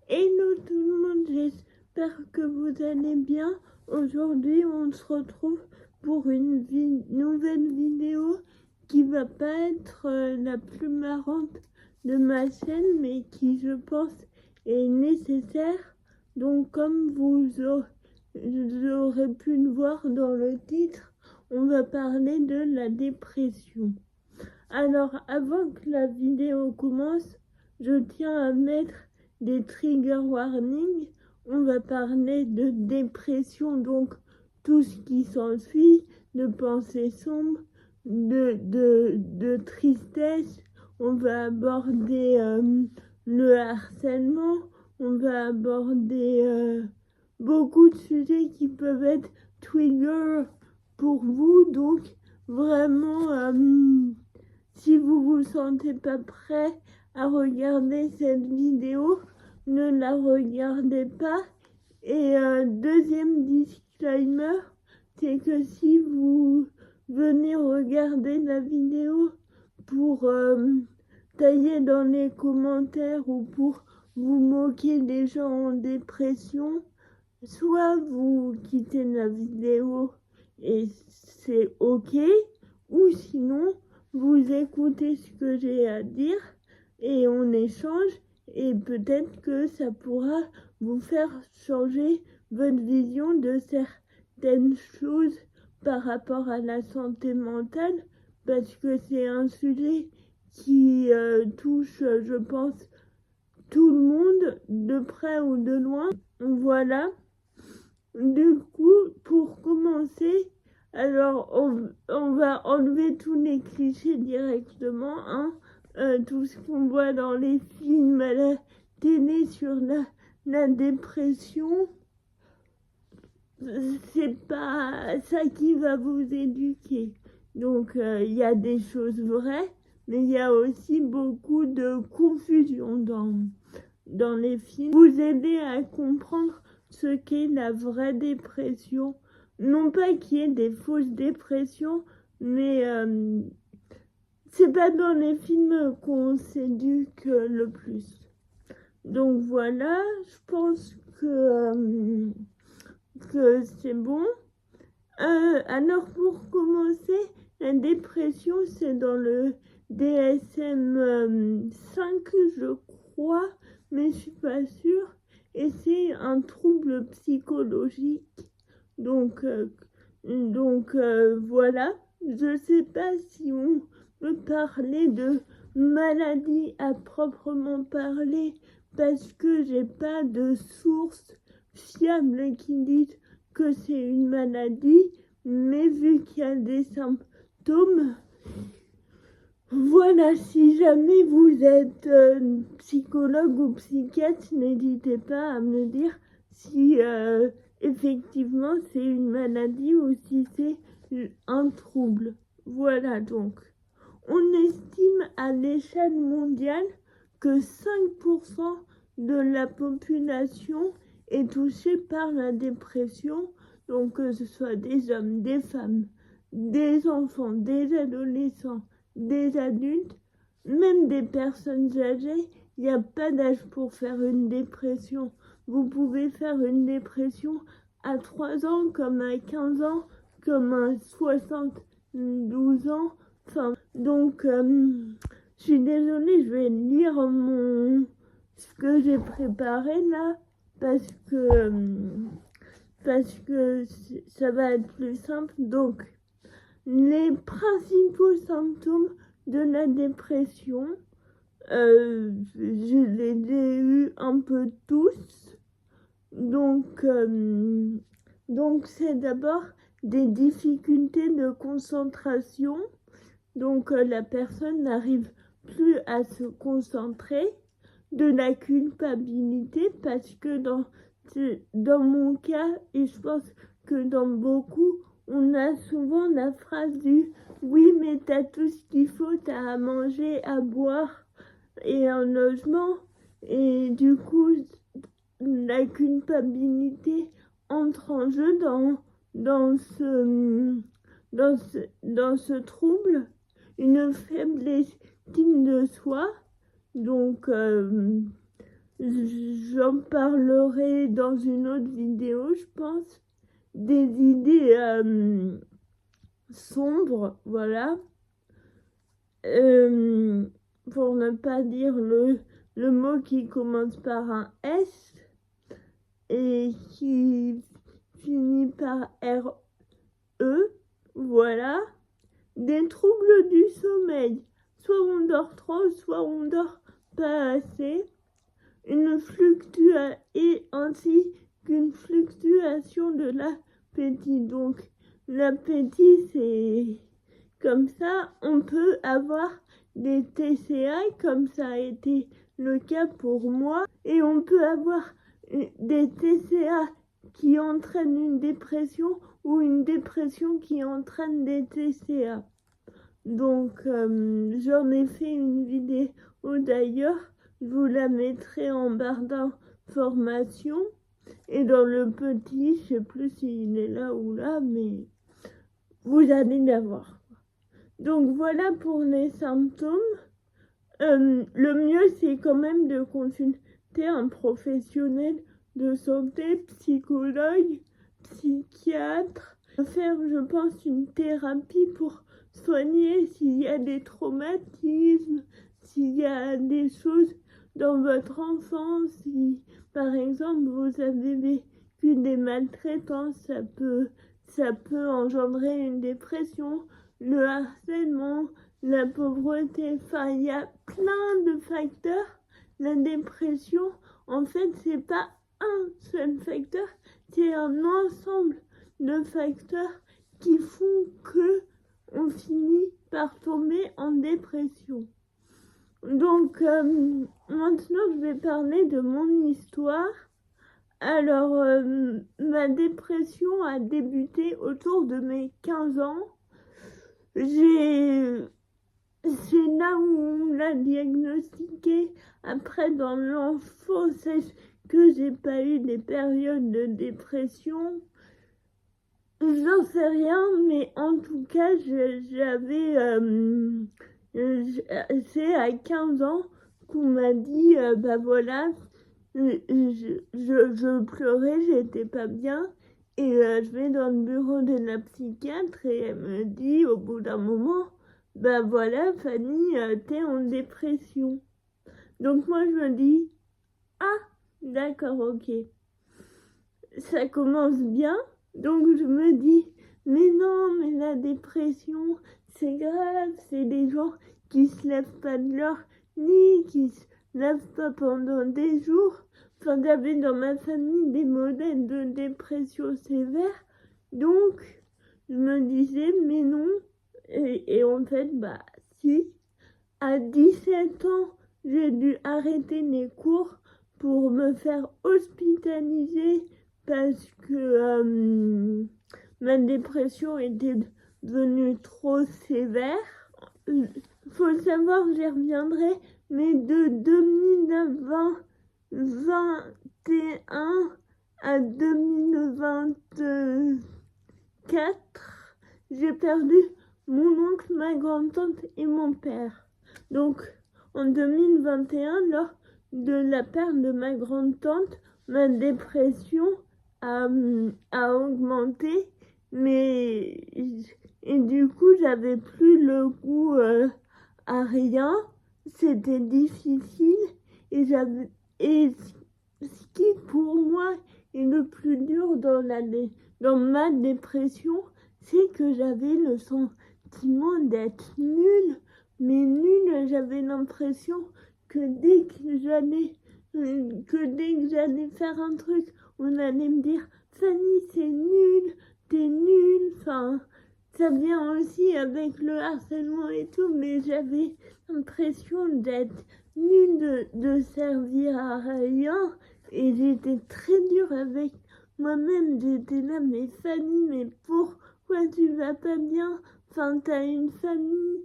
Hello tout le monde, j'espère que vous allez bien. Aujourd'hui, on se retrouve pour une nouvelle vidéo qui va pas être la plus marrante de ma chaîne, mais qui, je pense, est nécessaire. Donc, comme vous aurez pu le voir dans le titre, on va parler de la dépression. Alors, avant que la vidéo commence, je tiens à mettre des trigger warnings. On va parler de dépression, donc tout ce qui s'ensuit, de pensées sombres, de tristesse. On va aborder le harcèlement. On va aborder beaucoup de sujets qui peuvent être trigger pour vous. Donc, vraiment, si vous vous sentez pas prêt à regarder cette vidéo, ne la regardez pas. Et deuxième disclaimer, c'est que si vous venez regarder la vidéo pour tailler dans les commentaires ou pour vous moquer des gens en dépression, soit vous quittez la vidéo et c'est ok, ou sinon vous écoutez ce que j'ai à dire et on échange et peut-être que ça pourra vous faire changer votre vision de certaines choses par rapport à la santé mentale, parce que c'est un sujet qui touche, je pense, tout le monde, de près ou de loin. Voilà. Du coup, pour commencer, alors on va enlever tous les clichés directement, hein. Tout ce qu'on voit dans les films, à la télé sur la dépression, c'est pas ça qui va vous éduquer. Donc il y a des choses vraies, mais il y a aussi beaucoup de confusion dans les films. Vous aider à comprendre ce qu'est la vraie dépression. Non pas qu'il y ait des fausses dépressions, mais c'est pas dans les films qu'on s'éduque le plus. Donc voilà, je pense que c'est bon. Alors pour commencer, la dépression, c'est dans le DSM-5, je crois, mais je suis pas sûre. Et c'est un trouble psychologique. Donc voilà. Je sais pas si on peut parler de maladie à proprement parler parce que j'ai pas de source fiable qui disent que c'est une maladie, mais vu qu'il y a des symptômes, voilà, si jamais vous êtes psychologue ou psychiatre, n'hésitez pas à me dire si effectivement c'est une maladie ou si c'est un trouble. Voilà donc. On estime à l'échelle mondiale que 5% de la population est touchée par la dépression, donc que ce soit des hommes, des femmes, des enfants, des adolescents, des adultes, même des personnes âgées. Il n'y a pas d'âge pour faire une dépression. Vous pouvez faire une dépression à 3 ans, comme à 15 ans, comme à 72 ans. Enfin, donc, je suis désolée, je vais lire ce que j'ai préparé là, parce que ça va être plus simple. Donc, les principaux symptômes de la dépression, je les ai eus un peu tous. Donc c'est d'abord des difficultés de concentration. Donc la personne n'arrive plus à se concentrer, de la culpabilité, parce que dans mon cas, et je pense que dans beaucoup, on a souvent la phrase du « oui, mais t'as tout ce qu'il faut, t'as à manger, à boire et un logement ». Et du coup, la culpabilité entre en jeu dans ce trouble, une faible estime de soi. Donc j'en parlerai dans une autre vidéo, je pense, des idées sombres, voilà. Pour ne pas dire le mot qui commence par un S et qui finit par RE, voilà. Des troubles du sommeil, soit on dort trop, soit on dort pas assez, une fluctuation et ainsi qu'une fluctuation de l'appétit. Donc l'appétit, c'est comme ça, on peut avoir des TCA, comme ça a été le cas pour moi, et on peut avoir des TCA qui entraînent une dépression ou une dépression qui entraîne des TCA. Donc, j'en ai fait une vidéo d'ailleurs, je vous la mettrai en barre d'information. Et dans le petit, je sais plus s'il est là ou là, mais vous allez l'avoir. Donc voilà pour les symptômes. Le mieux, c'est quand même de consulter un professionnel de santé, psychologue, psychiatre, faire, je pense, une thérapie pour soigner s'il y a des traumatismes, s'il y a des choses dans votre enfance, si par exemple vous avez vécu des maltraitances, ça peut engendrer une dépression, le harcèlement, la pauvreté, enfin il y a plein de facteurs. La dépression, en fait, c'est pas un seul facteur, c'est un ensemble de facteurs qui font que on finit par tomber en dépression. Donc maintenant je vais parler de mon histoire. Alors ma dépression a débuté autour de mes 15 ans. C'est là où on l'a diagnostiqué. Après, dans l'enfance, est-ce que j'ai pas eu des périodes de dépression? J'en sais rien, mais en tout cas, j'avais... c'est à 15 ans qu'on m'a dit, bah voilà, je pleurais, j'étais pas bien. Et je vais dans le bureau de la psychiatre et elle me dit au bout d'un moment, bah voilà Fanny, t'es en dépression. Donc moi je me dis, ah d'accord, ok, ça commence bien. Donc je me dis, mais non, mais la dépression, c'est grave, c'est des gens qui se lèvent pas de leur lit, qui se lèvent pas pendant des jours. Enfin, j'avais dans ma famille des modèles de dépression sévère. Donc, je me disais, mais non. Et en fait, bah, si. À 17 ans, j'ai dû arrêter mes cours pour me faire hospitaliser parce que ma dépression était devenue trop sévère. Faut savoir, j'y reviendrai, mais de 2021 à 2024, j'ai perdu mon oncle, ma grand-tante et mon père. Donc, en 2021, lors de la perte de ma grand-tante, ma dépression a augmenté, mais et du coup, j'avais plus le goût à rien. C'était difficile et ce qui pour moi est le plus dur dans ma dépression, c'est que j'avais le sentiment d'être nulle. Mais nulle, j'avais l'impression que dès que j'allais faire un truc, on allait me dire Fanny, c'est nul, t'es nulle. Enfin, ça vient aussi avec le harcèlement et tout, mais j'avais l'impression d'être nulle, de servir à rien. Et j'étais très dure avec moi-même. J'étais là, mais Fanny, mais pourquoi tu vas pas bien? Enfin, t'as une famille.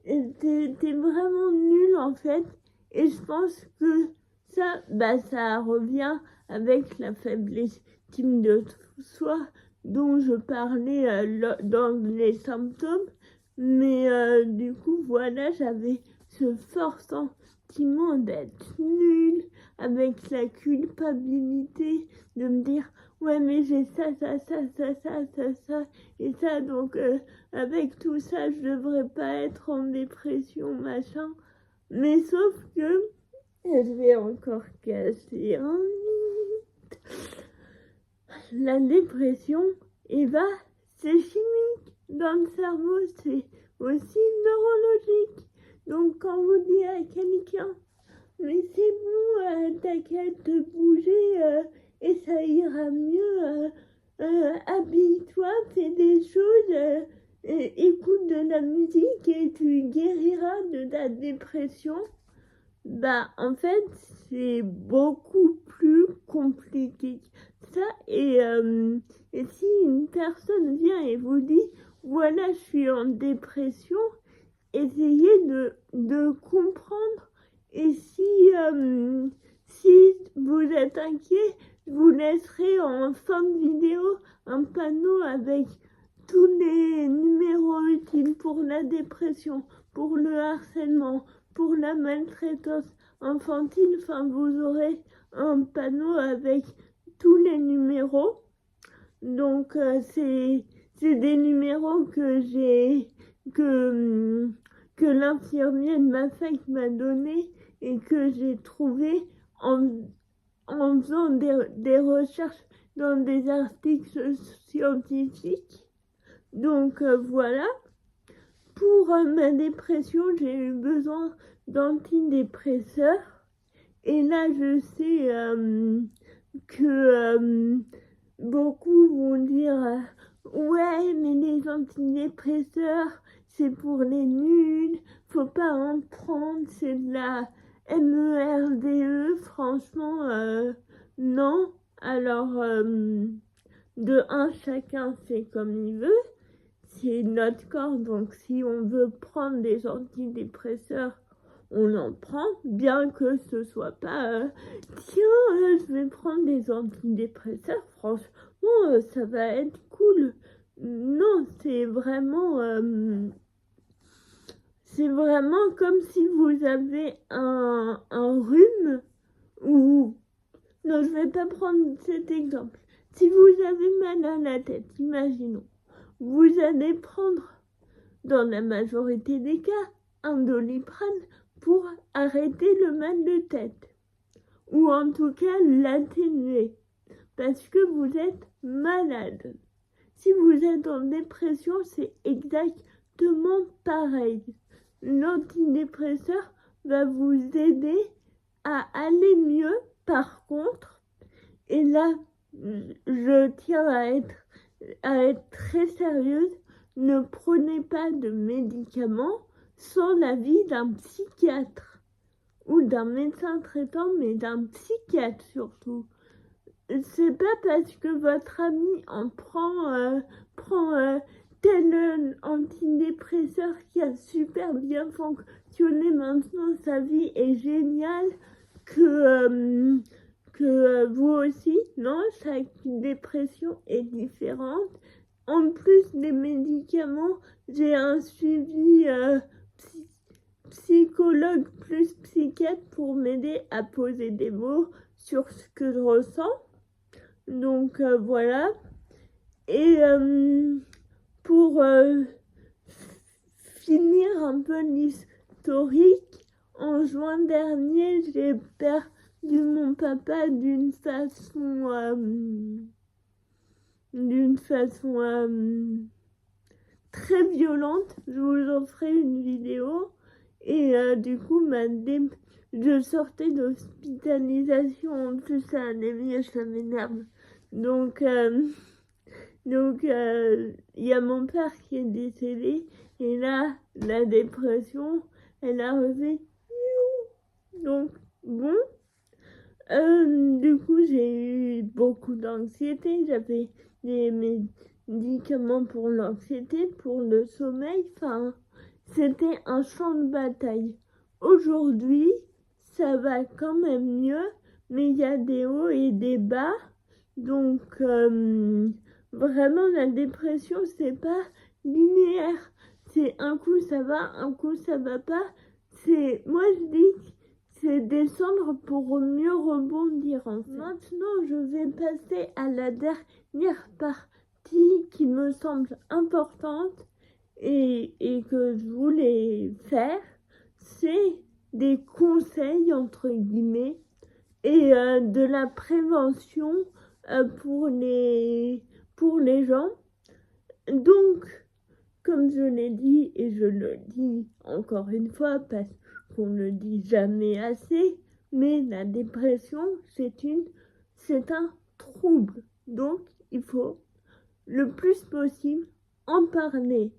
T'es vraiment nul en fait. Et je pense que ça revient avec la faiblesse estime de soi dont je parlais dans les symptômes. Mais du coup, voilà, j'avais ce fort sentiment d'être nul, avec la culpabilité de me dire ouais mais j'ai ça et ça donc avec tout ça je devrais pas être en dépression machin, mais sauf que je vais encore casser un mythe. La dépression, eh ben, c'est chimique dans le cerveau, c'est aussi neurologique. Donc quand vous dites à quelqu'un mais c'est bon, t'as qu'à te bouger et ça ira mieux, habille-toi, fais des choses, écoute de la musique et tu guériras de ta dépression. Bah en fait c'est beaucoup plus compliqué que ça et si une personne vient et vous dit voilà je suis en dépression, essayez de comprendre et si vous êtes inquiet, je vous laisserai en fin de vidéo un panneau avec tous les numéros utiles pour la dépression, pour le harcèlement, pour la maltraitance infantile. Enfin, vous aurez un panneau avec tous les numéros. Donc, c'est des numéros que l'infirmière de ma fac m'a donné et que j'ai trouvé en faisant des recherches dans des articles scientifiques. Donc voilà, pour ma dépression, j'ai eu besoin d'antidépresseurs. Et là, je sais que beaucoup vont dire ouais, mais les antidépresseurs, c'est pour les nuls, faut pas en prendre, c'est de la MERDE. Franchement, non. Alors, de un, chacun fait comme il veut. C'est notre corps, donc si on veut prendre des antidépresseurs, on en prend, bien que ce soit pas tiens, je vais prendre des antidépresseurs, franchement, ça va être cool. Non, c'est vraiment comme si vous avez un rhume ou... Non, je vais pas prendre cet exemple. Si vous avez mal à la tête, imaginons, vous allez prendre, dans la majorité des cas, un Doliprane pour arrêter le mal de tête. Ou en tout cas l'atténuer. Parce que vous êtes malade. Si vous êtes en dépression, c'est exactement pareil. L'antidépresseur va vous aider à aller mieux. Par contre, et là, je tiens à être très sérieuse, ne prenez pas de médicaments sans l'avis d'un psychiatre ou d'un médecin traitant, mais d'un psychiatre surtout. C'est pas parce que votre ami en prend tel antidépresseur qui a super bien fonctionné maintenant, sa vie est géniale, que vous aussi, non, chaque dépression est différente. En plus des médicaments, j'ai un suivi psychologue plus psychiatre pour m'aider à poser des mots sur ce que je ressens. Donc voilà. Et pour finir un peu l'historique, en juin dernier, j'ai perdu mon papa d'une façon très violente. Je vous en ferai une vidéo. Et du coup, je sortais d'hospitalisation. En plus, ça allait mieux, ça m'énerve. Donc, il y a mon père qui est décédé. Et là, la dépression, elle a refait. Donc, bon. Du coup, j'ai eu beaucoup d'anxiété. J'avais des médicaments pour l'anxiété, pour le sommeil. Enfin, c'était un champ de bataille. Aujourd'hui, ça va quand même mieux, mais il y a des hauts et des bas. Donc, vraiment, la dépression, c'est pas linéaire. C'est un coup ça va, un coup ça va pas. Moi, je dis que c'est descendre pour mieux rebondir en fait. Maintenant, je vais passer à la dernière partie qui me semble importante et que je voulais faire. C'est des conseils entre guillemets et de la prévention pour les gens. Donc, comme je l'ai dit et je le dis encore une fois parce qu'on ne le dit jamais assez, mais la dépression c'est un trouble. Donc, il faut le plus possible en parler.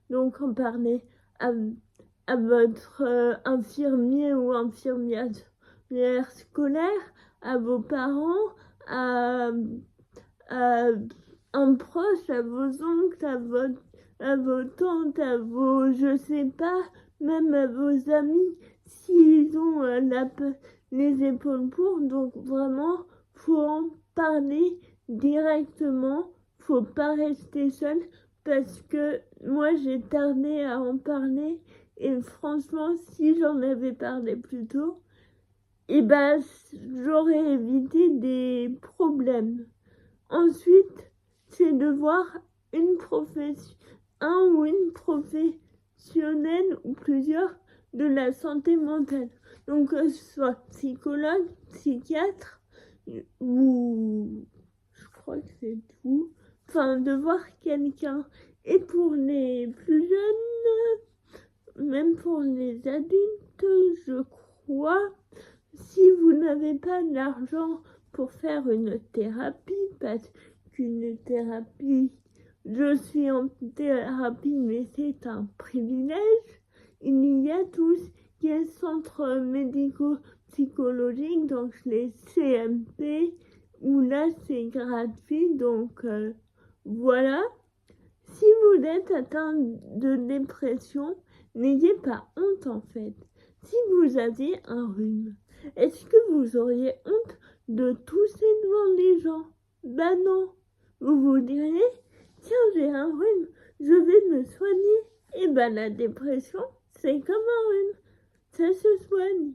Donc, en parler à votre infirmier ou infirmière scolaire, à vos parents, à un proche, à vos oncles, à vos tantes, à vos, je sais pas, même à vos amis, s'ils ont les épaules pour. Donc vraiment, faut en parler directement, faut pas rester seul, parce que moi j'ai tardé à en parler, et franchement, si j'en avais parlé plus tôt, et ben j'aurais évité des problèmes. Ensuite, c'est de voir un ou une professionnelle ou plusieurs de la santé mentale. Donc, que ce soit psychologue, psychiatre, ou je crois que c'est tout. Enfin, de voir quelqu'un. Et pour les plus jeunes, même pour les adultes, je crois, si vous n'avez pas d'argent pour faire une thérapie, parce qu'une thérapie, je suis en thérapie, mais c'est un privilège. Il y a tout ce qui est centres médico-psychologiques, donc les CMP, où là c'est gratuit, donc voilà. Si vous êtes atteint de dépression, n'ayez pas honte en fait. Si vous aviez un rhume, est-ce que vous auriez honte de tousser devant les gens? Ben non. Vous vous diriez, tiens, j'ai un rhume, je vais me soigner. Et ben la dépression, c'est comme un rhume. Ça se soigne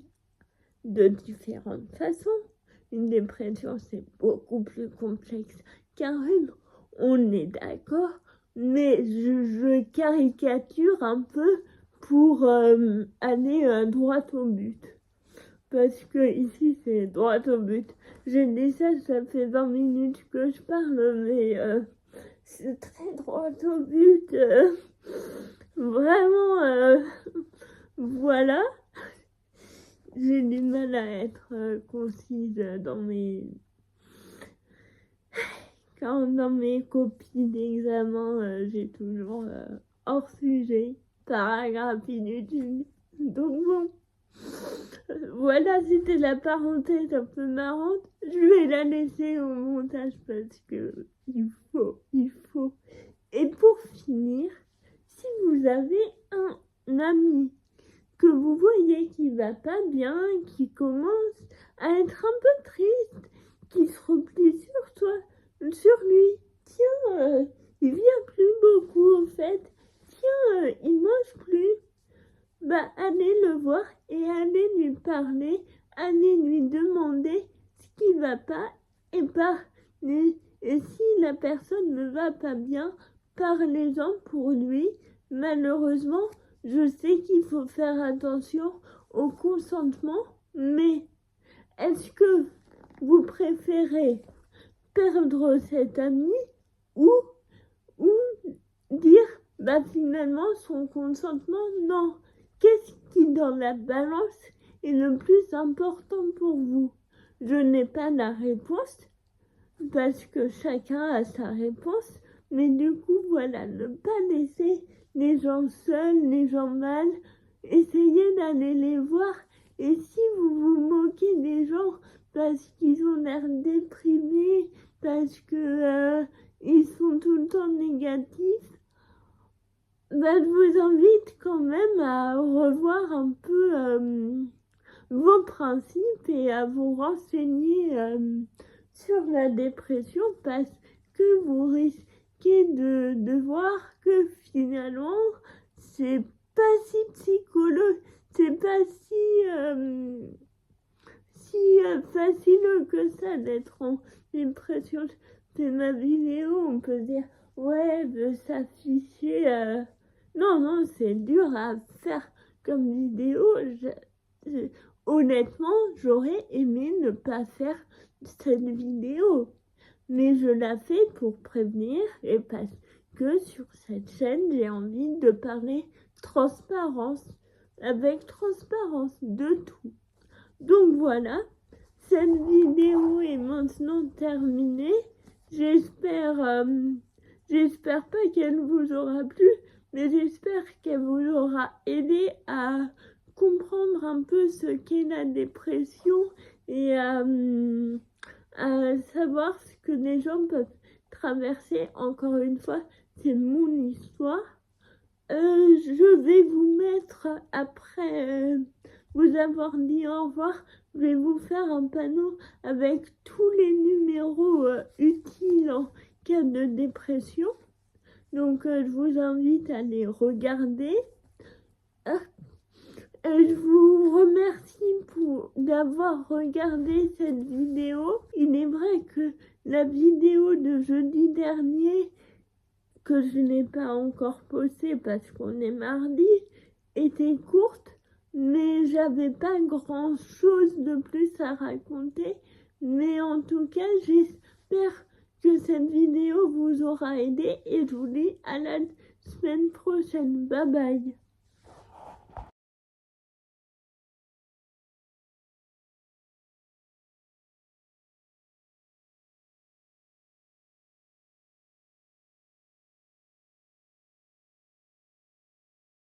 de différentes façons. Une dépression, c'est beaucoup plus complexe qu'un rhume. On est d'accord, mais je caricature un peu pour aller droit au but. Parce que ici, c'est droit au but. J'ai dit ça, ça fait 20 minutes que je parle, mais c'est très droit au but. Vraiment, voilà. J'ai du mal à être concise dans mes copies d'examen, j'ai toujours hors sujet, paragraphe inutile. Donc bon, voilà, c'était la parenthèse un peu marrante. Je vais la laisser au montage parce que il faut. Et pour finir, si vous avez un ami que vous voyez qui va pas bien, qui commence à être un peu triste, qui se replie sur lui, tiens, il vient plus beaucoup en fait, tiens, il mange plus, bah allez le voir et allez lui parler, allez lui demander ce qui va pas et si la personne ne va pas bien, parlez-en pour lui. Malheureusement, je sais qu'il faut faire attention au consentement, mais est-ce que vous préférez perdre cet ami ou dire bah finalement son consentement non? Qu'est-ce qui dans la balance est le plus important pour vous? Je n'ai pas la réponse parce que chacun a sa réponse, mais du coup voilà, ne pas laisser les gens seuls, les gens mal, essayez d'aller les voir. Et si vous vous moquez des gens parce qu'ils ont l'air déprimés, parce que ils sont tout le temps négatifs, bah, je vous invite quand même à revoir un peu vos principes et à vous renseigner sur la dépression, parce que vous risquez de voir que finalement c'est pas si psychologique, c'est pas si facile que ça d'être en dépression. C'est ma vidéo, on peut dire ouais, de s'afficher. Non, c'est dur à faire comme vidéo. Honnêtement, j'aurais aimé ne pas faire cette vidéo. Mais je la fais pour prévenir et parce que sur cette chaîne, j'ai envie de parler transparence, avec transparence de tout. Donc voilà, cette vidéo est maintenant terminée. J'espère pas qu'elle vous aura plu, mais j'espère qu'elle vous aura aidé à comprendre un peu ce qu'est la dépression et à savoir ce que les gens peuvent traverser. Encore une fois, c'est mon histoire. Je vais vous mettre, après vous avoir dit au revoir, je vais vous faire un panneau avec tous les numéros utiles en cas de dépression. Donc je vous invite à les regarder. Je vous remercie d'avoir regardé cette vidéo. Il est vrai que la vidéo de jeudi dernier, que je n'ai pas encore postée parce qu'on est mardi, était courte, mais j'avais pas grand chose de plus à raconter. Mais en tout cas, j'espère que cette vidéo vous aura aidé et je vous dis à la semaine prochaine. Bye bye.